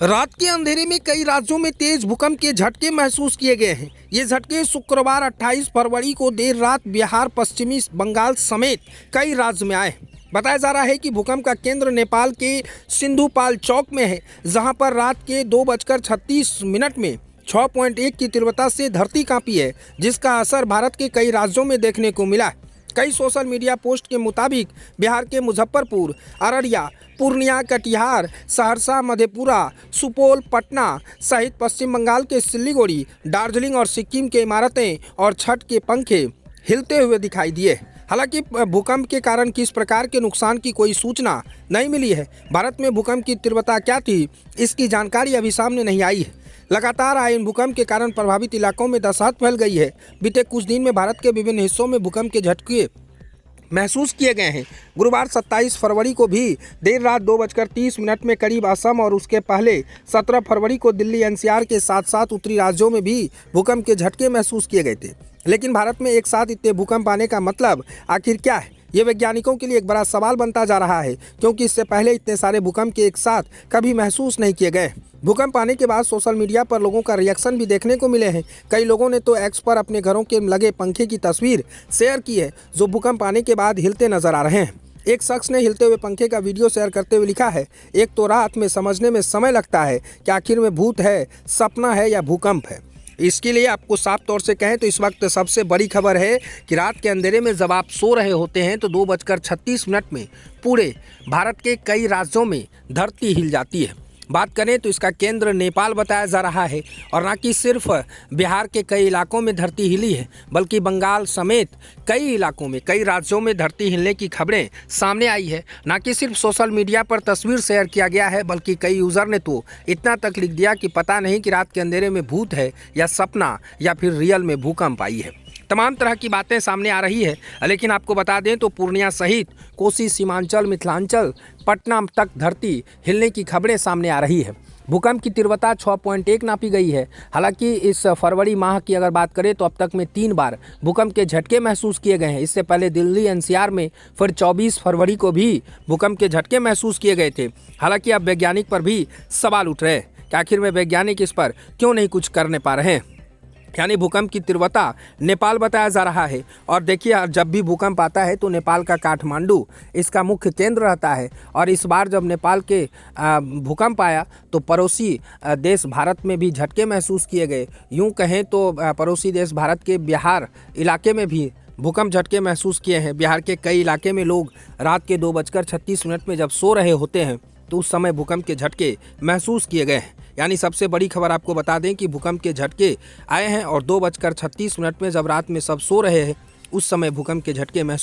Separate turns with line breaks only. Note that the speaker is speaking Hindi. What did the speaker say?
रात के अंधेरे में कई राज्यों में तेज भूकंप के झटके महसूस किए गए हैं। ये झटके शुक्रवार 28 फरवरी को देर रात बिहार, पश्चिमी बंगाल समेत कई राज्य में आए। बताया जा रहा है कि भूकंप का केंद्र नेपाल के सिंधुपाल चौक में है, जहां पर रात के 2:36 में 6.1 की तीव्रता से धरती कांपी है, जिसका असर भारत के कई राज्यों में देखने को मिला। कई सोशल मीडिया पोस्ट के मुताबिक बिहार के मुजफ्फरपुर, अररिया, पूर्णिया, कटिहार, सहरसा, मधेपुरा, सुपौल, पटना सहित पश्चिम बंगाल के सिलीगुड़ी, दार्जिलिंग और सिक्किम के इमारतें और छत के पंखे हिलते हुए दिखाई दिए। हालांकि भूकंप के कारण किस प्रकार के नुकसान की कोई सूचना नहीं मिली है। भारत में भूकंप की तीव्रता क्या थी, इसकी जानकारी अभी सामने नहीं आई है। लगातार आए इन भूकंप के कारण प्रभावित इलाकों में दहशत फैल गई है। बीते कुछ दिन में भारत के विभिन्न हिस्सों में भूकंप के झटके महसूस किए गए हैं। गुरुवार 27 फरवरी को भी देर रात 2:30 में करीब असम और उसके पहले 17 फरवरी को दिल्ली, एनसीआर के साथ साथ उत्तरी राज्यों में भी भूकंप के झटके महसूस किए गए थे। लेकिन भारत में एक साथ इतने भूकंप आने का मतलब आखिर क्या है, ये वैज्ञानिकों के लिए एक बड़ा सवाल बनता जा रहा है, क्योंकि इससे पहले इतने सारे भूकंप के एक साथ कभी महसूस नहीं किए गए। भूकंप आने के बाद सोशल मीडिया पर लोगों का रिएक्शन भी देखने को मिले हैं। कई लोगों ने तो एक्स पर अपने घरों के लगे पंखे की तस्वीर शेयर की है, जो भूकंप आने के बाद हिलते नजर आ रहे हैं। एक शख्स ने हिलते हुए पंखे का वीडियो शेयर करते हुए लिखा है, एक तो रात में समझने में समय लगता है कि आखिर में भूत है, सपना है या भूकंप है। इसके लिए आपको साफ तौर से कहें तो इस वक्त सबसे बड़ी खबर है कि रात के अंधेरे में जब आप सो रहे होते हैं तो 2:36 में पूरे भारत के कई राज्यों में धरती हिल जाती है। बात करें तो इसका केंद्र नेपाल बताया जा रहा है, और न कि सिर्फ बिहार के कई इलाकों में धरती हिली है, बल्कि बंगाल समेत कई इलाकों में, कई राज्यों में धरती हिलने की खबरें सामने आई है। न कि सिर्फ सोशल मीडिया पर तस्वीर शेयर किया गया है, बल्कि कई यूज़र ने तो इतना तक लिख दिया कि पता नहीं कि रात के अंधेरे में भूत है या सपना या फिर रियल में भूकंप आई है। तमाम तरह की बातें सामने आ रही है। लेकिन आपको बता दें तो पूर्णिया सहित कोसी, सीमांचल, मिथिलांचल, पटना तक धरती हिलने की खबरें सामने आ रही है। भूकंप की तीव्रता 6.1 नापी गई है। हालांकि इस फरवरी माह की अगर बात करें तो अब तक में 3 बार भूकंप के झटके महसूस किए गए हैं। इससे पहले दिल्ली, एनसीआर में फिर 24 फरवरी को भी भूकंप के झटके महसूस किए गए थे। हालांकि अब वैज्ञानिक पर भी सवाल उठ रहे हैं कि आखिर में वैज्ञानिक इस पर क्यों नहीं कुछ करने पा रहे हैं। यानी भूकंप की तीव्रता नेपाल बताया जा रहा है। और देखिए, जब भी भूकंप आता है तो नेपाल का काठमांडू इसका मुख्य केंद्र रहता है। और इस बार जब नेपाल के भूकंप आया तो पड़ोसी देश भारत में भी झटके महसूस किए गए। यूं कहें तो पड़ोसी देश भारत के बिहार इलाके में भी भूकंप झटके महसूस किए हैं। बिहार के कई इलाके में लोग रात के 2:36 में जब सो रहे होते हैं तो उस समय भूकंप के झटके महसूस किए गए हैं। यानी सबसे बड़ी खबर आपको बता दें कि भूकंप के झटके आए हैं, और 2:36 में जब रात में सब सो रहे हैं उस समय भूकंप के झटके महसूस